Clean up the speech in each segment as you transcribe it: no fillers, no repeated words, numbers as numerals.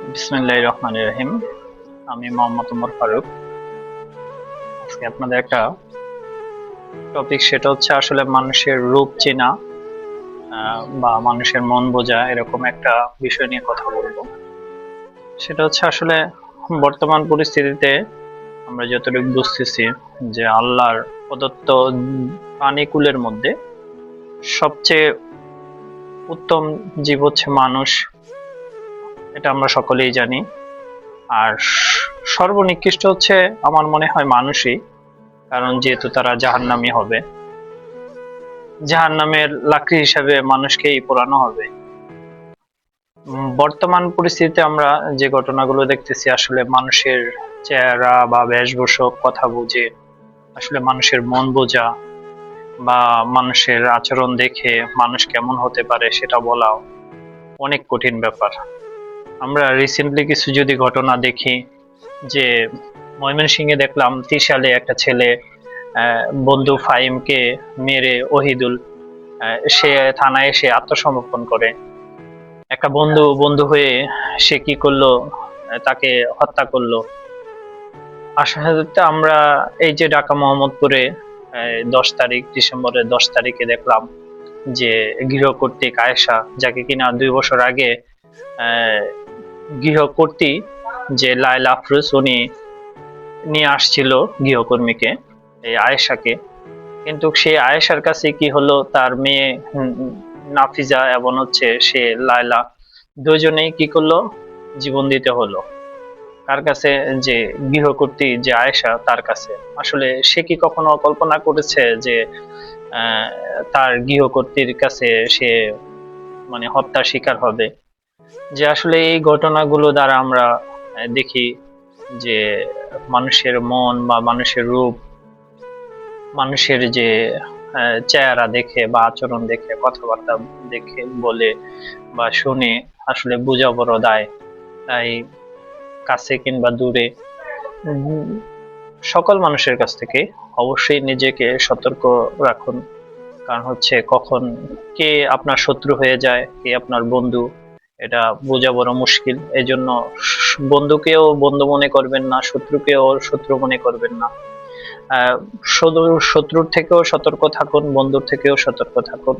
বিসমিল্লাহির রহমানির রহিম। আমি মোহাম্মদ ওমর ফারুক। আজকে আপনাদের একটা টপিক, সেটা হচ্ছে আসলে মানুষের রূপ চেনা বা মানুষের মন বোঝা, এরকম একটা বিষয় নিয়ে কথা বলবো। সেটা হচ্ছে আসলে বর্তমান পরিস্থিতিতে আমরা যতটুকু বুঝতেছি যে আল্লাহর প্রদত্ত প্রাণীকুলের মধ্যে সবচেয়ে উত্তম জীব হচ্ছে মানুষ। এটা আমরা সকলেই জানি। আর সর্বনিকৃষ্ট হচ্ছে আমার মনে হয় মানুষই, কারণ যেহেতু তারা জাহান্নামী হবে, জাহান্নামের লাকড়ি হিসাবে মানুষকেই পোড়ানো হবে। বর্তমান পরিস্থিতিতে আমরা যে ঘটনাগুলো দেখতেছি, আসলে মানুষের চেহারা বা বেশভূষা, কথা বুঝে আসলে মানুষের মন বোঝা বা মানুষের আচরণ দেখে মানুষ কেমন হতে পারে সেটা বলা অনেক কঠিন ব্যাপার। আমরা রিসেন্টলি কিছু যদি ঘটনা দেখি, যে ময়মনসিংহে দেখলাম 30 সালে একটা ছেলে বন্ধু ফাহিমকে মেরে ওহিদুল, সে থানায় এসে আত্মসমর্পণ করে। একটা বন্ধু বন্ধু হয়ে সে কি করলো, তাকে হত্যা করলো। আসলে আমরা এই যে ঢাকা মোহাম্মদপুরে 10 তারিখ, ডিসেম্বরের 10 তারিখে দেখলাম যে গৃহকর্ত্রী আয়েশা, যাকে কিনা 2 বছর আগে আহ, গৃহকর্ত্রী যে লায়লা আফরোজ, উনি নিয়ে আসছিল গৃহকর্মীকে, এই আয়েশাকে। কিন্তু সেই আয়েশার কাছে কি হলো, তার মেয়ে নাফিজা এবং হচ্ছে সে লায়লা, দুজনেই কি করলো, জীবন দিতে হলো। কার কাছে? যে গৃহকর্ত্রী যে আয়েশা, তার কাছে। আসলে সে কি কখনো কল্পনা করেছে যে আহ, তার গৃহকর্ত্রীর কাছে সে মানে হত্যার শিকার হবে? যে আসলে এই ঘটনাগুলো দ্বারা আমরা দেখি যে মানুষের মন বা মানুষের রূপ, মানুষের যে চেহারা দেখে বা আচরণ দেখে, কথাবার্তা দেখে, বলে বা শুনে আসলে বোঝা বড় দায়। তাই কাছে কিংবা দূরে সকল মানুষের কাছ থেকে অবশ্যই নিজেকে সতর্ক রাখুন। কারণ হচ্ছে কখন কে আপনার শত্রু হয়ে যায়, কে আপনার বন্ধু, এটা বোঝা বড় মুশকিল। এই জন্য বন্ধুকেও বন্ধু মনে করবেন না, শত্রুকেও শত্রু মনে করবেন না। আহ শত্রুর থেকেও সতর্ক থাকুন, বন্ধুর থেকেও সতর্ক থাকুন।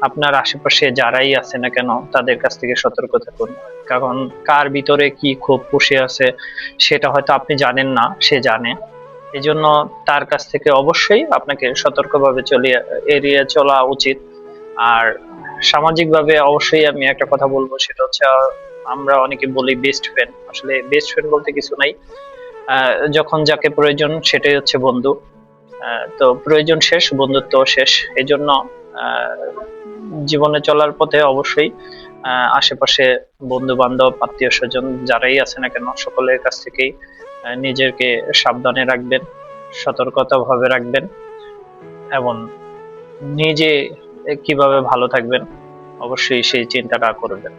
আপনার আশেপাশে যারাই আছে না কেন, তাদের কাছ থেকে সতর্ক থাকুন। কারণ কার ভিতরে কি ক্ষোভ পুষে আছে সেটা হয়তো আপনি জানেন না, সে জানে। এই জন্য তার কাছ থেকে অবশ্যই আপনাকে সতর্কভাবে এড়িয়ে চলা উচিত। আর সামাজিকভাবে অবশ্যই আমি একটা কথা বলবো, সেটা হচ্ছে আমরা অনেকে বলি বেস্ট ফ্রেন্ড। আসলে বেস্ট ফ্রেন্ড বলতে কিছু নাই। যখন যাকে প্রয়োজন সেটাই হচ্ছে বন্ধু। তো প্রয়োজন শেষ, বন্ধুত্ব শেষ। এই জন্য জীবনে চলার পথে অবশ্যই আশেপাশে বন্ধু বান্ধব, আত্মীয় স্বজন যারাই আছে না কেন, সকলের কাছ থেকেই নিজেকে সাবধানে রাখবেন, সতর্কতা ভাবে রাখবেন, এবং নিজে কিভাবে ভালো থাকবেন অবশ্যই সেই চিন্তাটা করবেন।